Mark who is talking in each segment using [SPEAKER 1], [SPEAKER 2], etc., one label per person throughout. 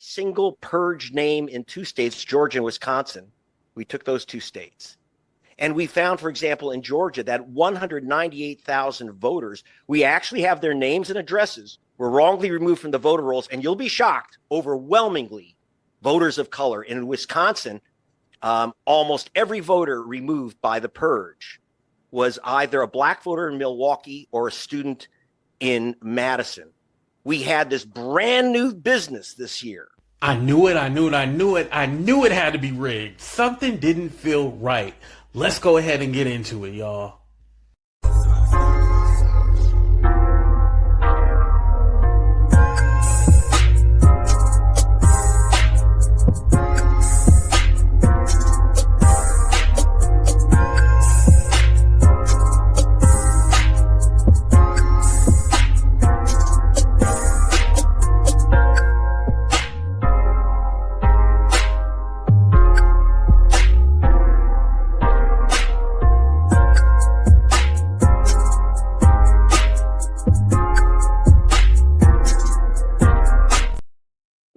[SPEAKER 1] single purge name in 2 states, Georgia and Wisconsin. We took those 2 states. And we found, for example, in Georgia, that 198,000 voters, we actually have their names and addresses, were wrongly removed from the voter rolls. And you'll be shocked, overwhelmingly, voters of color. And in Wisconsin, almost every voter removed by the purge was either a black voter in Milwaukee or a student in Madison. We had this brand new business this year.
[SPEAKER 2] I knew it. I knew it had to be rigged. Something didn't feel right. Let's go ahead and get into it, y'all.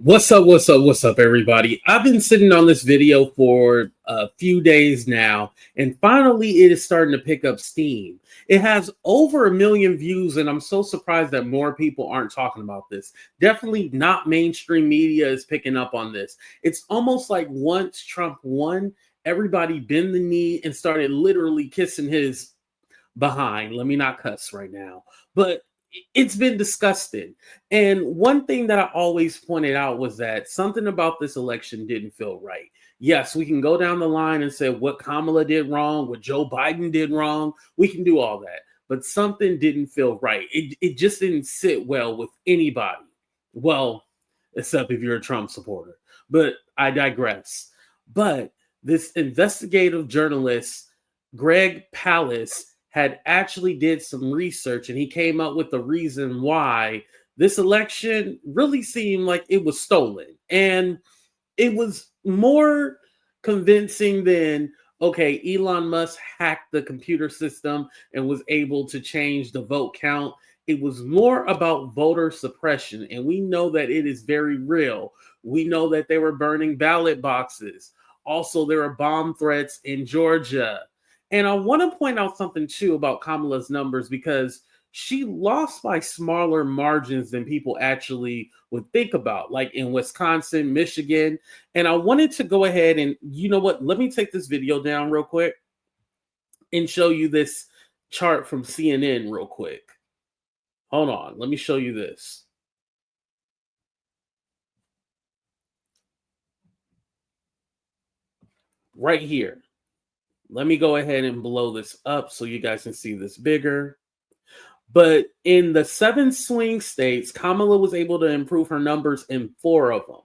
[SPEAKER 2] What's up, everybody? I've been sitting on this video for a few days now, and finally it is starting to pick up steam. It has over 1 million views, and I'm so surprised that more people aren't talking about this. Definitely not mainstream media is picking up on this. It's almost like once Trump won, everybody bent the knee and started literally kissing his behind. Let me not cuss right now, but it's been disgusting. And one thing that I always pointed out was that something about this election didn't feel right. Yes, we can go down the line and say what Kamala did wrong, what Joe Biden did wrong. We can do all that. But something didn't feel right. It just didn't sit well with anybody. Well, except if you're a Trump supporter. But I digress. But this investigative journalist, Greg Palast, had actually did some research, and he came up with the reason why this election really seemed like it was stolen. And it was more convincing than, okay, Elon Musk hacked the computer system and was able to change the vote count. It was more about voter suppression, and we know that it is very real. We know that they were burning ballot boxes. Also, there are bomb threats in Georgia. And I want to point out something, too, about Kamala's numbers, because she lost by smaller margins than people actually would think about, like in Wisconsin, Michigan. And I wanted to go ahead and, you know what, let me take this video down real quick and show you this chart from CNN real quick. Hold on, let me show you this. Right here. Let me go ahead and blow this up so you guys can see this bigger. But in the 7 swing states, Kamala was able to improve her numbers in 4 of them.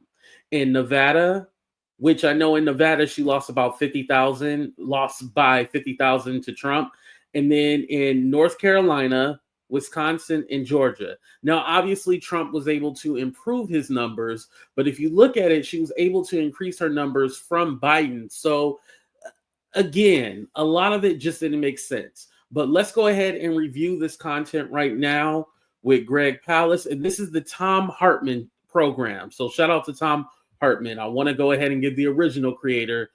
[SPEAKER 2] In Nevada, which I know in Nevada she lost about 50,000, lost by 50,000 to Trump. And then in North Carolina, Wisconsin, and Georgia. Now, obviously, Trump was able to improve his numbers. But if you look at it, she was able to increase her numbers from Biden. So again, a lot of it just didn't make sense. But let's go ahead and review this content right now with Greg Palast. And this is the Thom Hartmann program. So shout out to Thom Hartmann. I want to go ahead and give the original creator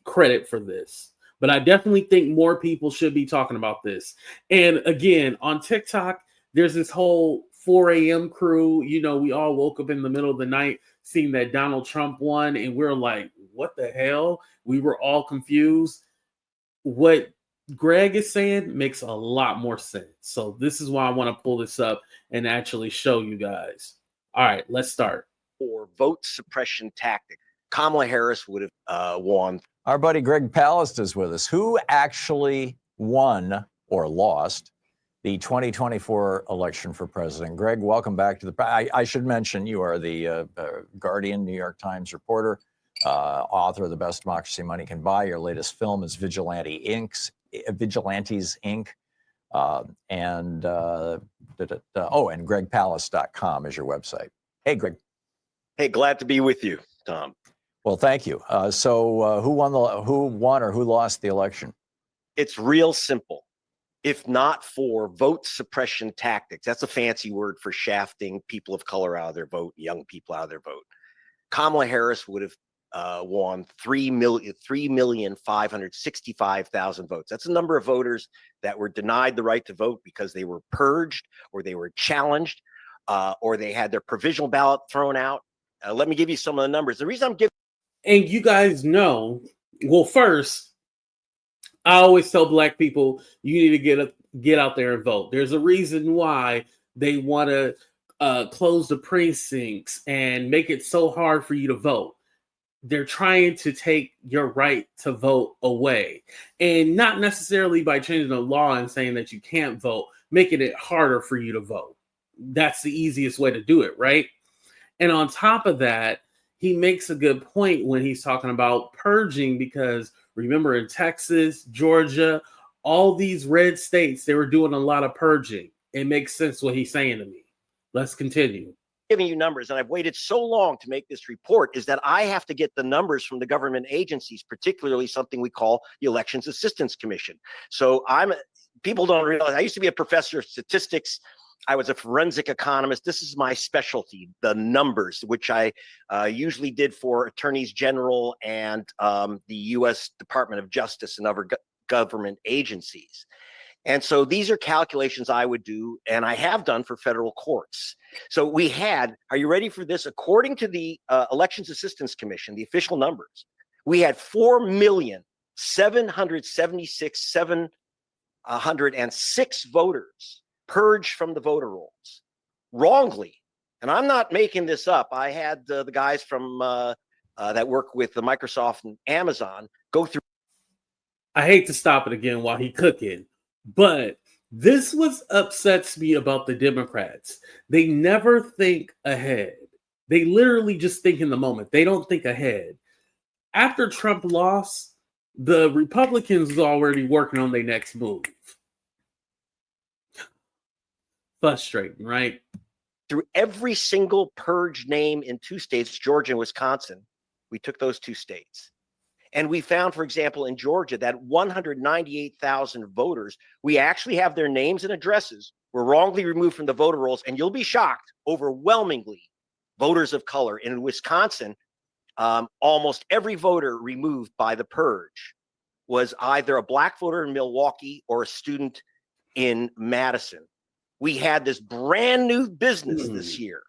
[SPEAKER 2] credit for this. But I definitely think more people should be talking about this. And again, on TikTok, there's this whole 4 a.m. crew. You know, we all woke up in the middle of the night seeing that Donald Trump won. And we're like, what the hell? We were all confused. What Greg is saying makes a lot more sense. So this is why I want to pull this up and actually show you guys. All right, let's start.
[SPEAKER 1] Or vote suppression tactic. Kamala Harris would have won.
[SPEAKER 3] Our buddy Greg Palast is with us. Who actually won or lost the 2024 election for president? Greg, welcome back to the... I should mention you are the Guardian, New York Times reporter, author of The Best Democracy Money Can Buy. Your latest film is Vigilantes, Inc. And gregpalast.com is your website. Hey, Greg.
[SPEAKER 1] Hey, glad to be with you, Tom.
[SPEAKER 3] Well, thank you. So who won or who lost the election?
[SPEAKER 1] It's real simple. if not for vote suppression tactics. That's a fancy word for shafting people of color out of their vote, young people out of their vote. Kamala Harris would have won 3,565,000 votes. That's the number of voters that were denied the right to vote because they were purged or they were challenged or they had their provisional ballot thrown out. Let me give you some of the numbers. The reason I'm giving,
[SPEAKER 2] and you guys know, well, first, I always tell black people you need to get out there and vote. There's a reason why they want to close the precincts and make it so hard for you to vote. They're trying to take your right to vote away, and not necessarily by changing the law and saying that you can't vote, making it harder for you to vote. That's the easiest way to do it, right? And on top of that, he makes a good point when he's talking about purging, because remember in Texas, Georgia, all these red states, they were doing a lot of purging. It makes sense what he's saying to me. Let's continue.
[SPEAKER 1] Giving you numbers, and I've waited so long to make this report, is that I have to get the numbers from the government agencies, particularly something we call the Elections Assistance Commission. So people don't realize, I used to be a professor of statistics. I was a forensic economist. This is my specialty, the numbers, which I usually did for attorneys general and the U.S. Department of Justice and other government agencies. And so these are calculations I would do, and I have done for federal courts. So we had, are you ready for this? According to the Elections Assistance Commission, the official numbers, we had 4,776,706 voters purged from the voter rolls wrongly. And I'm not making this up. I had the guys from that work with the Microsoft and Amazon go through.
[SPEAKER 2] I hate to stop it again while he cooking, but this was upsets me about the Democrats. They never think ahead. They literally just think in the moment. They don't think ahead. After Trump lost, the Republicans was already working on their next move. Frustrating, right?
[SPEAKER 1] Through every single purge name in 2 states, Georgia and Wisconsin. We took those 2 states. And we found, for example, in Georgia, that 198,000 voters, we actually have their names and addresses, were wrongly removed from the voter rolls. And you'll be shocked, overwhelmingly, voters of color. And in Wisconsin, almost every voter removed by the purge was either a black voter in Milwaukee or a student in Madison. We had this brand new business this year.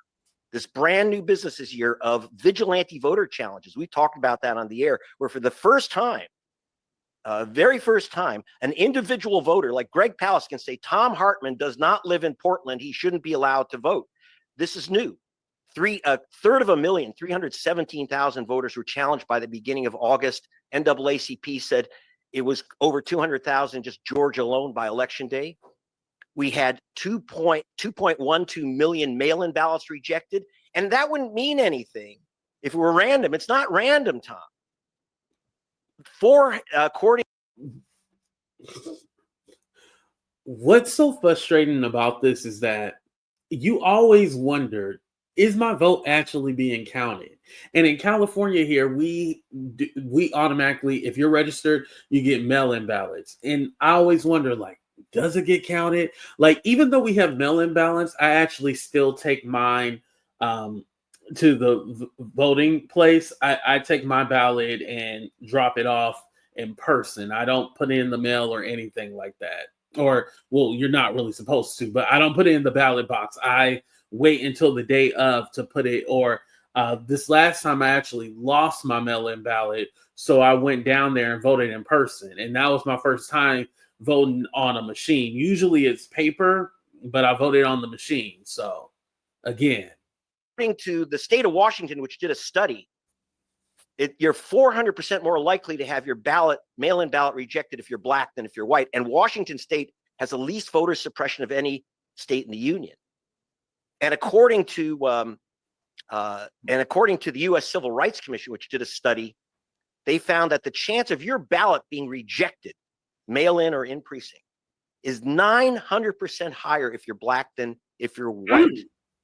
[SPEAKER 1] This brand new business this year of vigilante voter challenges. We talked about that on the air, where for the first time, very first time, an individual voter like Greg Palast can say, Tom Hartman does not live in Portland. He shouldn't be allowed to vote. This is new. A third of a million, 317,000 voters were challenged by the beginning of August. NAACP said it was over 200,000 just Georgia alone by election day. We had 2.12 million mail-in ballots rejected, and that wouldn't mean anything if it were random. It's not random, Tom.
[SPEAKER 2] What's so frustrating about this is that you always wondered, is my vote actually being counted? And in California here, we automatically, if you're registered, you get mail-in ballots. And I always wonder, like, does it get counted? Like, even though we have mail-in ballots, I actually still take mine to the voting place. I take my ballot and drop it off in person. I don't put it in the mail or anything like that. Or, well, you're not really supposed to, but I don't put it in the ballot box. I wait until the day of to put it. Or this last time I actually lost my mail-in ballot, so I went down there and voted in person. And that was my first time voting on a machine. Usually it's paper, but I voted on the machine. So again,
[SPEAKER 1] according to the state of Washington, which did a study, you're 400% more likely to have your mail-in ballot rejected if you're black than if you're white. And Washington state has the least voter suppression of any state in the union. And according to the U.S. Civil Rights Commission, which did a study, they found that the chance of your ballot being rejected, mail-in or in precinct, is 900% higher if you're black than if you're white.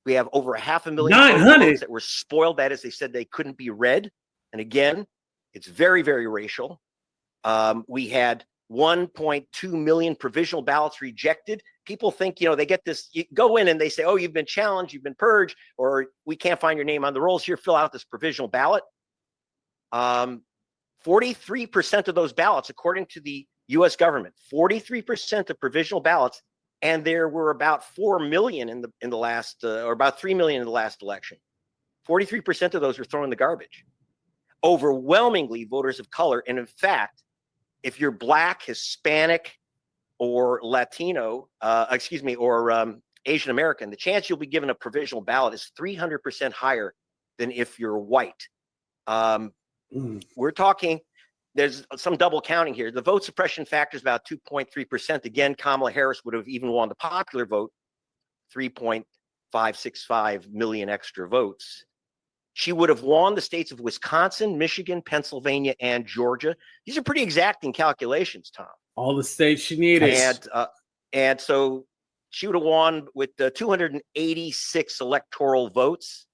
[SPEAKER 1] We have over 500,000 votes that were spoiled. That is, they said they couldn't be read. And again, it's very, very racial. We had 1.2 million provisional ballots rejected. People think, you know, they get this, you go in and they say, oh, you've been challenged, you've been purged, or we can't find your name on the rolls here, fill out this provisional ballot. 43% of those ballots, according to the US government, 43% of provisional ballots, and there were about 4 million in the last, or about 3 million in the last election. 43% of those were thrown in the garbage. Overwhelmingly voters of color. And in fact, if you're Black, Hispanic, or Latino, or Asian American, the chance you'll be given a provisional ballot is 300% higher than if you're white. We're talking, there's some double counting here. The vote suppression factor is about 2.3%. Again, Kamala Harris would have even won the popular vote, 3.565 million extra votes. She would have won the states of Wisconsin, Michigan, Pennsylvania, and Georgia. These are pretty exacting calculations, Tom.
[SPEAKER 2] All the states she needed.
[SPEAKER 1] And so she would have won with 286 electoral votes.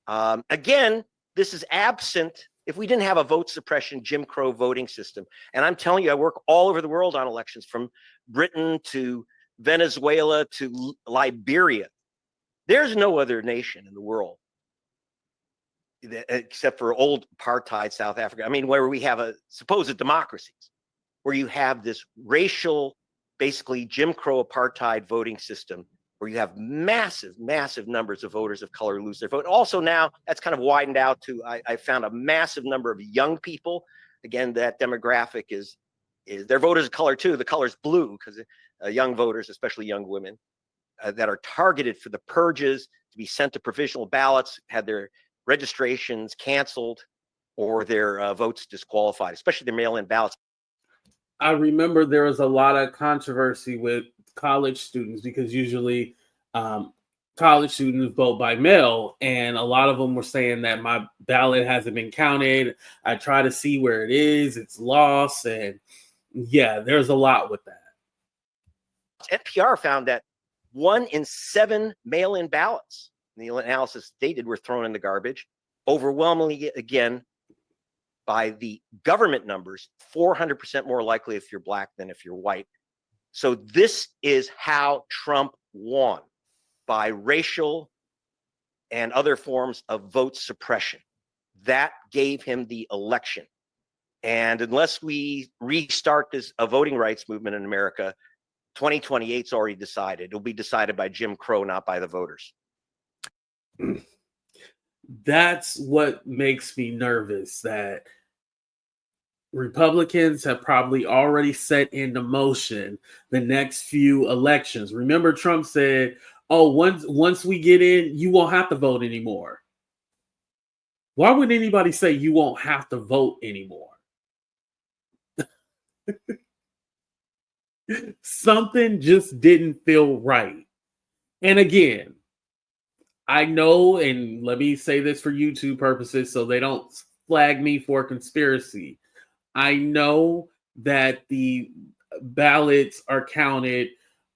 [SPEAKER 1] Again, this is absent if we didn't have a vote suppression Jim Crow voting system. And I'm telling you, I work all over the world on elections, from Britain to Venezuela to Liberia. There's no other nation in the world, except for old apartheid South Africa, I mean, where we have a supposed democracies, where you have this racial, basically Jim Crow apartheid voting system, where you have massive, massive numbers of voters of color lose their vote. Also now, that's kind of widened out to, I found a massive number of young people. Again, that demographic is their voters of color too. The color's blue because young voters, especially young women, that are targeted for the purges, to be sent to provisional ballots, had their registrations canceled or their votes disqualified, especially their mail-in ballots.
[SPEAKER 2] I remember there was a lot of controversy with college students because usually college students vote by mail, and a lot of them were saying that my ballot hasn't been counted. I try to see where it is, it's lost, and yeah, there's a lot with that.
[SPEAKER 1] NPR found that 1 in 7 mail-in ballots, the analysis they did, were thrown in the garbage. Overwhelmingly, again, by the government numbers, 400% more likely if you're Black than if you're white. So this is how Trump won, by racial and other forms of vote suppression. That gave him the election. And unless we restart a voting rights movement in America, 2028 is already decided. It'll be decided by Jim Crow, not by the voters.
[SPEAKER 2] That's what makes me nervous, that Republicans have probably already set into motion the next few elections. Remember, Trump said, oh, once we get in, you won't have to vote anymore. Why would anybody say you won't have to vote anymore? Something just didn't feel right. And again, I know, and let me say this for YouTube purposes so they don't flag me for conspiracy. I know that the ballots are counted.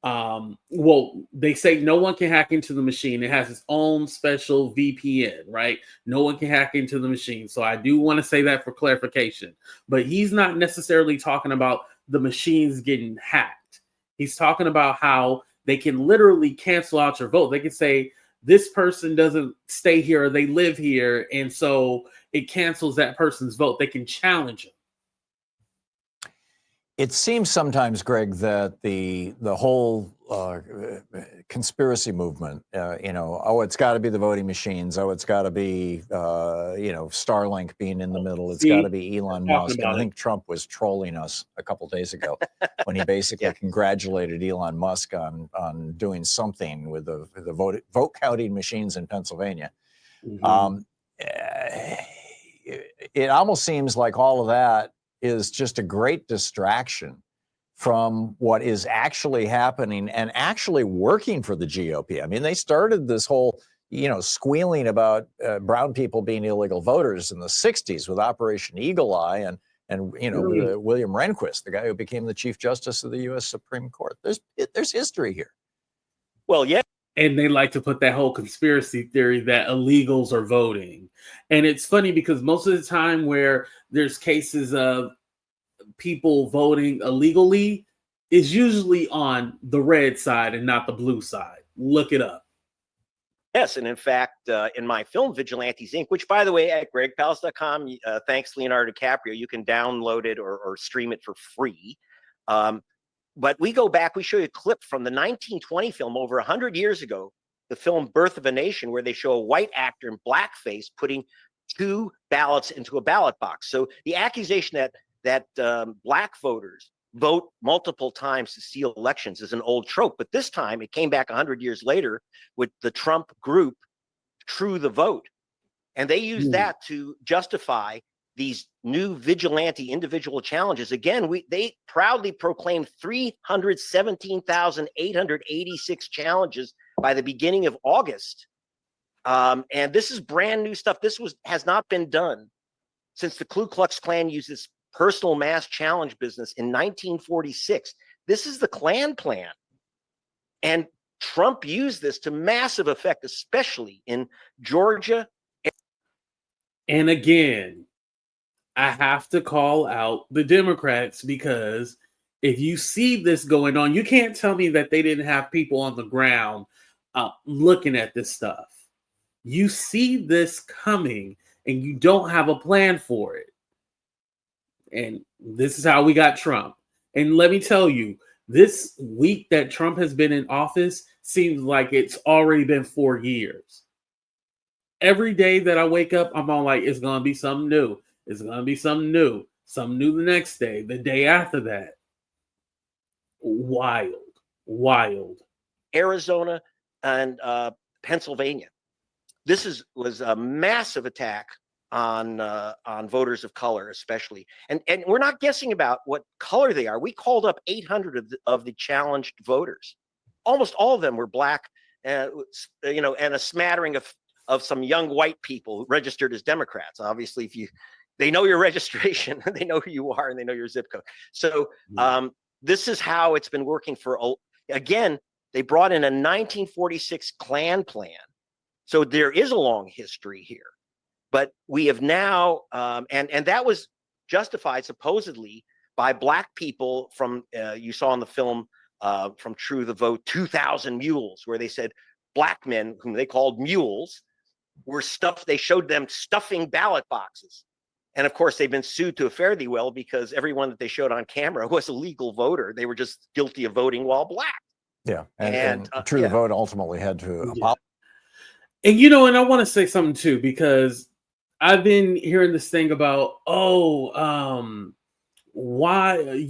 [SPEAKER 2] Well, they say no one can hack into the machine. It has its own special VPN, right? No one can hack into the machine. So I do want to say that for clarification. But he's not necessarily talking about the machines getting hacked. He's talking about how they can literally cancel out your vote. They can say, this person doesn't stay here, or they live here, and so it cancels that person's vote. They can challenge them.
[SPEAKER 3] It seems sometimes, Greg, that the whole conspiracy movement, oh, it's got to be the voting machines. Oh, it's got to be, Starlink being in the middle. It's got to be Elon Musk. And I think Trump was trolling us a couple days ago when he basically congratulated Elon Musk on doing something with the vote counting machines in Pennsylvania. Mm-hmm. It almost seems like all of that is just a great distraction from what is actually happening and actually working for the GOP. I mean, they started this whole, squealing about brown people being illegal voters in the 60s with Operation Eagle Eye and William Rehnquist, the guy who became the Chief Justice of the U.S. Supreme Court. There's history here.
[SPEAKER 1] Well, yeah.
[SPEAKER 2] And they like to put that whole conspiracy theory that illegals are voting. And it's funny because most of the time where there's cases of people voting illegally is usually on the red side and not the blue side. Look it up.
[SPEAKER 1] Yes, and in fact, in my film Vigilantes Inc., which, by the way, at gregpalast.com, thanks Leonardo DiCaprio, you can download it or stream it for free. But we go back, we show you a clip from the 1920 film over 100 years ago, the film Birth of a Nation, where they show a white actor in blackface putting 2 ballots into a ballot box. So the accusation that black voters vote multiple times to steal elections is an old trope. But this time it came back 100 years later with the Trump group, True the Vote. And they used that to justify these new vigilante individual challenges. Again, they proudly proclaimed 317,886 challenges by the beginning of August. And this is brand new stuff. This has not been done since the Ku Klux Klan used this personal mass challenge business in 1946. This is the Klan plan. And Trump used this to massive effect, especially in Georgia.
[SPEAKER 2] And again, I have to call out the Democrats, because if you see this going on, you can't tell me that they didn't have people on the ground looking at this stuff. You see this coming and you don't have a plan for it. And this is how we got Trump. And let me tell you, this week that Trump has been in office seems like it's already been 4 years. Every day that I wake up, I'm all like, it's going to be something new. It's going to be something new. Something new the next day, the day after that. Wild.
[SPEAKER 1] Arizona and Pennsylvania. This was a massive attack on voters of color, especially, and we're not guessing about what color they are. We called up 800 of the challenged voters. Almost all of them were black, and a smattering of some young white people registered as Democrats. Obviously, they know your registration, they know who you are, and they know your zip code. So this is how it's been working again. They brought in a 1946 Klan plan, so there is a long history here. But we have now, and that was justified supposedly by black people from, you saw in the film from True the Vote, 2,000 Mules, where they said black men, whom they called mules, were stuffed. They showed them stuffing ballot boxes. And of course, they've been sued to a fare thee well, because everyone that they showed on camera was a legal voter. They were just guilty of voting while black.
[SPEAKER 3] Yeah. And True the Vote ultimately had to apologize.
[SPEAKER 2] And and I want to say something too, because I've been hearing this thing about, why,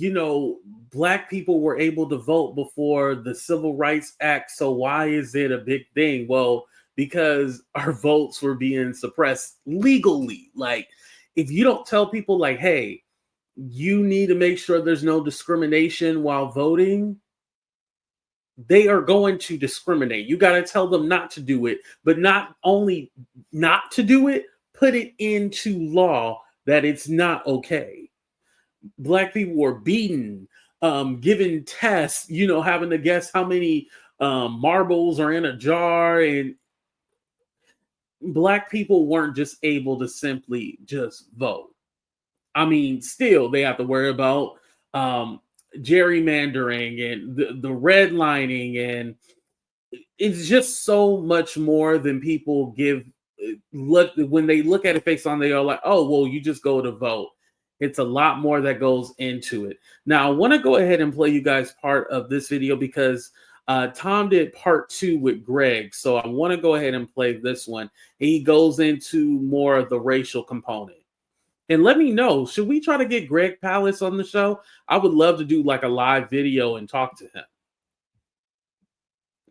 [SPEAKER 2] black people were able to vote before the Civil Rights Act. So why is it a big thing? Well, because our votes were being suppressed legally. Like, if you don't tell people like, hey, you need to make sure there's no discrimination while voting, they are going to discriminate. You got to tell them not to do it, but not only not to do it, put it into law that it's not okay. Black people were beaten, given tests, having to guess how many marbles are in a jar. And black people weren't just able to simply just vote. I mean, still, they have to worry about gerrymandering and the redlining. And it's just so much more than people when they look at it face on, they are like, oh, well, you just go to vote. It's a lot more that goes into it. Now, I want to go ahead and play you guys part of this video, because Tom did part 2 with Greg. So I want to go ahead and play this one. He goes into more of the racial component. And let me know, should we try to get Greg Palast on the show? I would love to do like a live video and talk to him.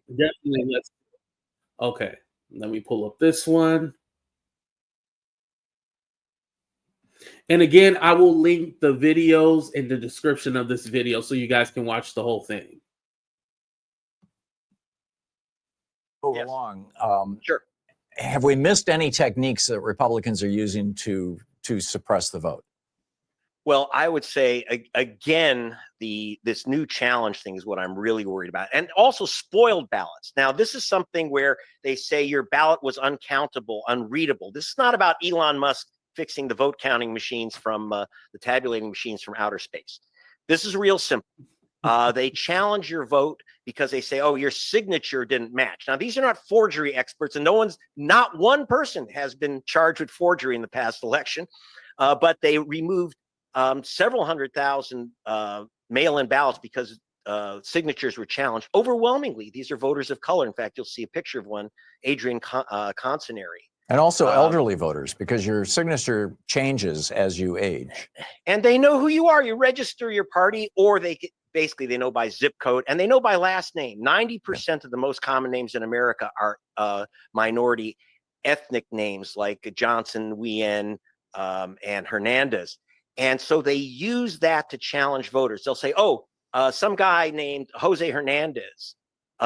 [SPEAKER 2] Definitely. Okay. Let me pull up this one. And again, I will link the videos in the description of this video so you guys can watch the whole thing.
[SPEAKER 3] Move along.
[SPEAKER 1] Sure.
[SPEAKER 3] Have we missed any techniques that Republicans are using to suppress the vote?
[SPEAKER 1] Well, I would say, again, this new challenge thing is what I'm really worried about. And also spoiled ballots. Now, this is something where they say your ballot was uncountable, unreadable. This is not about Elon Musk fixing the vote counting machines from the tabulating machines from outer space. This is real simple. They challenge your vote because they say, oh, your signature didn't match. Now, these are not forgery experts, and not one person has been charged with forgery in the past election, but they removed several 100,000 mail-in ballots because signatures were challenged. Overwhelmingly, these are voters of color. In fact, you'll see a picture of one, Adrian Consinari.
[SPEAKER 3] And also elderly voters, because your signature changes as you age.
[SPEAKER 1] And they know who you are. You register your party, or they know by zip code, and they know by last name. 90% of the most common names in America are minority ethnic names like Johnson, Wien, and Hernandez. And so they use that to challenge voters. They'll say, oh, some guy named Jose Hernandez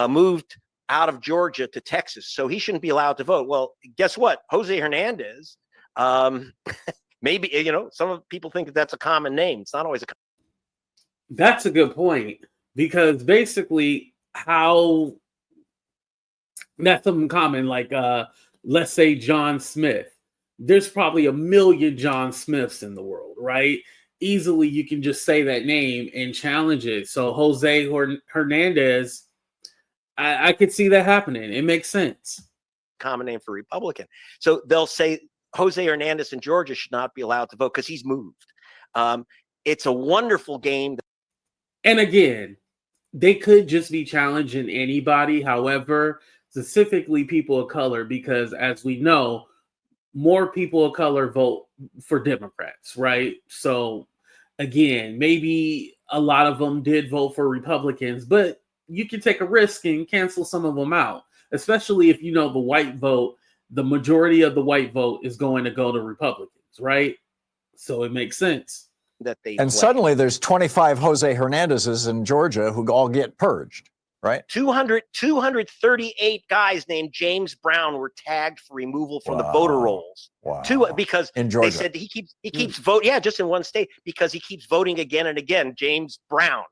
[SPEAKER 1] moved out of Georgia to Texas, so he shouldn't be allowed to vote. Well, guess what? Jose Hernandez, maybe, some people think that that's a common name. It's not always a common name.
[SPEAKER 2] That's a good point, because basically how that's something common, like let's say John Smith. There's probably a million John Smiths in the world, right? Easily you can just say that name and challenge it. So Jose Hernandez, I could see that happening. It makes sense.
[SPEAKER 1] Common name for Republican. So they'll say Jose Hernandez in Georgia should not be allowed to vote because he's moved. It's a wonderful game.
[SPEAKER 2] And again, they could just be challenging anybody. However, specifically people of color, because as we know, more people of color vote for Democrats, right? So again, maybe a lot of them did vote for Republicans, but you can take a risk and cancel some of them out, especially if the white vote, the majority of the white vote is going to go to Republicans, right? So it makes sense.
[SPEAKER 3] And suddenly there's 25 Jose Hernandezes in Georgia who all get purged, right?
[SPEAKER 1] 238 guys named James Brown were tagged for removal from the voter rolls.
[SPEAKER 3] Wow.
[SPEAKER 1] Because
[SPEAKER 3] in Georgia,
[SPEAKER 1] they said he keeps voting. Yeah, just in one state, because he keeps voting again and again. James Brown.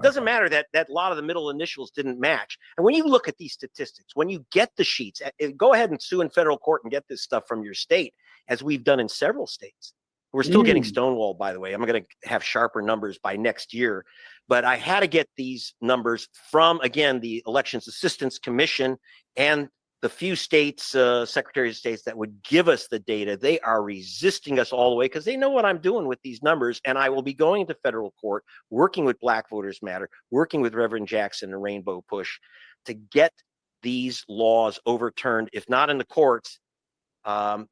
[SPEAKER 1] Doesn't matter that a lot of the middle initials didn't match. And when you look at these statistics, when you get the sheets, go ahead and sue in federal court and get this stuff from your state, as we've done in several states. We're still getting stonewalled, by the way. I'm going to have sharper numbers by next year. But I had to get these numbers from, again, the Elections Assistance Commission and the few states, secretaries of states that would give us the data. They are resisting us all the way because they know what I'm doing with these numbers. And I will be going to federal court, working with Black Voters Matter, working with Reverend Jackson and Rainbow Push to get these laws overturned, if not in the courts,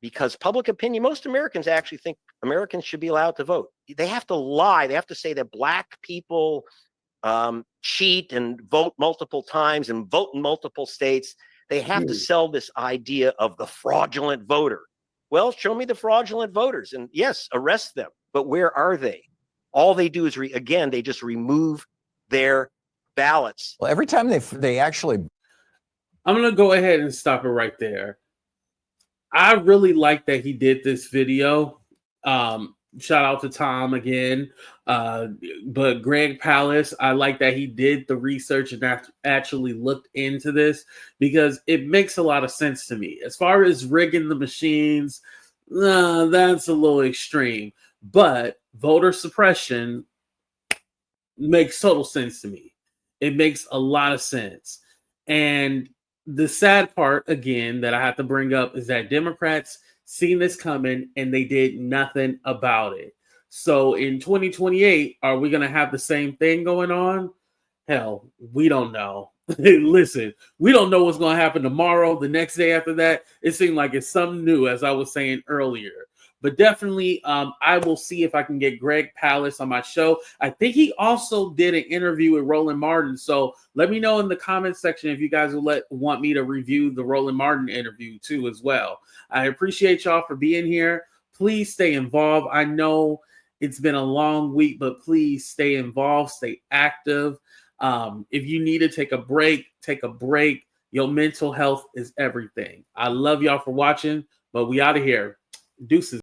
[SPEAKER 1] because public opinion, most Americans actually think Americans should be allowed to vote. They have to lie. They have to say that Black people cheat and vote multiple times and vote in multiple states. They have to sell this idea of the fraudulent voter. Well, show me the fraudulent voters, and yes, arrest them. But where are they? All they do is, they just remove their ballots.
[SPEAKER 3] Well, every time they actually...
[SPEAKER 2] I'm going to go ahead and stop it right there. I really like that he did this video. Shout out to Tom again. But Greg Palast, I like that he did the research and actually looked into this, because it makes a lot of sense to me. As far as rigging the machines, that's a little extreme. But voter suppression makes total sense to me. It makes a lot of sense. And the sad part, again, that I have to bring up is that Democrats seen this coming and they did nothing about it. So in 2028, are we going to have the same thing going on? Hell, we don't know. Listen, we don't know what's going to happen tomorrow, the next day after that. It seemed like it's something new, as I was saying earlier. But definitely, I will see if I can get Greg Palast on my show. I think he also did an interview with Roland Martin. So let me know in the comment section if you guys want me to review the Roland Martin interview too as well. I appreciate y'all for being here. Please stay involved. I know it's been a long week, but please stay involved, stay active. If you need to take a break, take a break. Your mental health is everything. I love y'all for watching, but we out of here. Deuces.